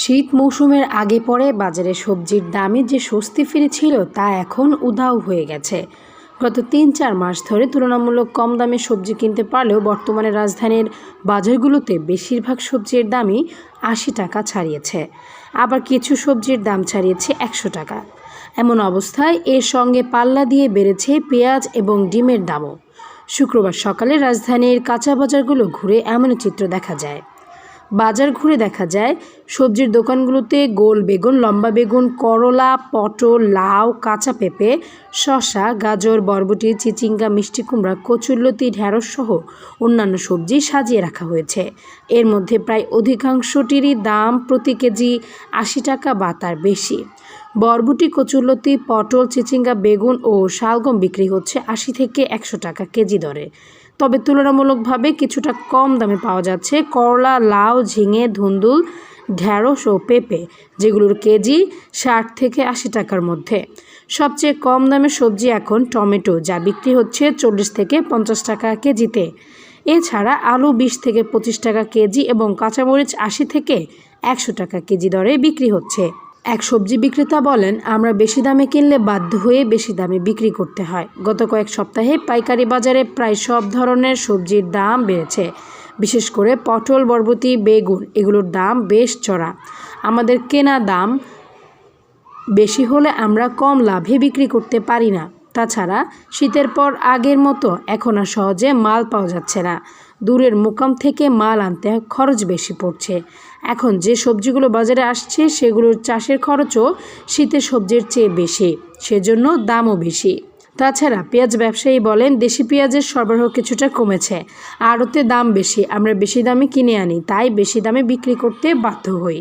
শীত মৌসুমের আগে পরে বাজারে সবজির দামে যে স্বস্তি ফিরেছিল তা এখন উধাও হয়ে গেছে। গত ৩-৪ মাস ধরে তুলনামূলক কম দামে সবজি কিনতে পারলেও বর্তমানে রাজধানীর বাজারগুলোতে বেশিরভাগ সবজির দামই ৮০ টাকা ছাড়িয়েছে, আবার কিছু সবজির দাম ছাড়িয়েছে ১০০ টাকা। এমন অবস্থায় এর সঙ্গে পাল্লা দিয়ে বেড়েছে পেঁয়াজ এবং ডিমের দামও। শুক্রবার সকালে রাজধানীর কাঁচা বাজারগুলো ঘুরে এমন চিত্র দেখা যায়। বাজার ঘুরে দেখা যায় সবজির দোকানগুলোতে গোল বেগুন, লম্বা বেগুন, করলা, পটল, লাউ, কাঁচা পেঁপে, শসা, গাজর, বরবটি, চিচিঙ্গা, মিষ্টি কুমড়া, কচুরলতি, ঢেঁড়স সহ অন্যান্য সবজি সাজিয়ে রাখা হয়েছে। এর মধ্যে প্রায় অধিকাংশটিরই দাম প্রতি কেজি ৮০ টাকা বা তার বেশি। বরবটি, কচুরলতি, পটল, চিচিঙ্গা, বেগুন ও শালগম বিক্রি হচ্ছে ৮০ থেকে ১০০ টাকা কেজি দরে। তবে তুলনামূলকভাবে কিছুটা কম দামে পাওয়া যাচ্ছে করলা, লাউ, ঝিঙে, ধুন্দুল, ঢেঁড়স ও পেঁপে, যেগুলোর কেজি ৬০ থেকে ৮০ টাকার মধ্যে। সবচেয়ে কম দামের সবজি এখন টমেটো, যা বিক্রি হচ্ছে ৪০ থেকে ৫০ টাকা কেজিতে। এছাড়া আলু ২০ থেকে ২৫ টাকা কেজি এবং কাঁচামরিচ ৮০ থেকে ১০০ টাকা কেজি দরে বিক্রি হচ্ছে। এক সবজি বিক্রেতা বলেন, আমরা বেশি দামে কিনলে বাধ্য হয়ে বেশি দামে বিক্রি করতে হয়। গত কয়েক সপ্তাহে পাইকারি বাজারে প্রায় সব ধরনের সবজির দাম বেড়েছে। বিশেষ করে পটল, বরবটি, বেগুন এগুলোর দাম বেশ চড়া। আমাদের কেনা দাম বেশি হলে আমরা কম লাভে বিক্রি করতে পারি না। তাছাড়া শীতের পর আগের মতো এখন আর সহজে মাল পাওয়া যাচ্ছে না। দূরের মোকাম থেকে মাল আনতে খরচ বেশি পড়ছে। এখন যে সবজিগুলো বাজারে আসছে সেগুলোর চাষের খরচও শীতের সবজির চেয়ে বেশি, সেজন্য দামও বেশি। তাছাড়া পেঁয়াজ ব্যবসায়ী বলেন, দেশি পেঁয়াজের সরবরাহ কিছুটা কমেছে, আড়তে দাম বেশি, আমরা বেশি দামে কিনে আনি, তাই বেশি দামে বিক্রি করতে বাধ্য হই।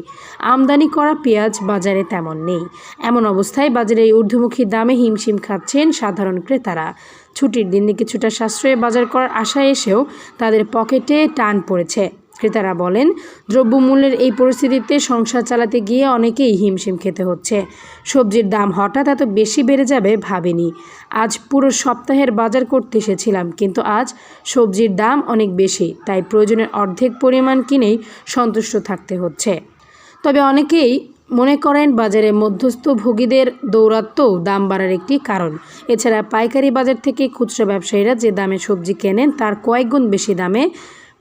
আমদানি করা পেঁয়াজ বাজারে তেমন নেই। এমন অবস্থায় বাজারে এই ঊর্ধ্বমুখী দামে হিমশিম খাচ্ছেন সাধারণ ক্রেতারা। ছুটির দিনে কিছুটা সাশ্রয়ে বাজার করার আশায় এসেও তাদের পকেটে টান পড়েছে। ক্রেতারা বলেন, দ্রব্যমূল্যের এই পরিস্থিতিতে সংসার চালাতে গিয়ে অনেকেই হিমশিম খেতে হচ্ছে। সবজির দাম হঠাৎ এত বেশি বেড়ে যাবে ভাবিনি। আজ পুরো সপ্তাহের বাজার করতে এসেছিলাম, কিন্তু আজ সবজির দাম অনেক বেশি, তাই প্রয়োজনের অর্ধেক পরিমাণ কিনেই সন্তুষ্ট থাকতে হচ্ছে। তবে অনেকেই মনে করেন বাজারে মধ্যস্থভোগীদের দৌরাত্ম্যও দাম বাড়ার একটি কারণ। এছাড়া পাইকারি বাজার থেকে খুচরা ব্যবসায়ীরা যে দামে সবজি কেনেন তার কয়েকগুণ বেশি দামে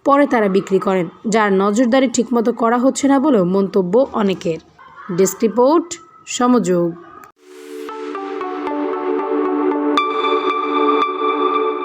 পরে তারা বিক্রি করেন, যার নজরদারি ঠিকমতো করা হচ্ছে না বলেও মন্তব্য অনেকের। Desk report, সমযোগ।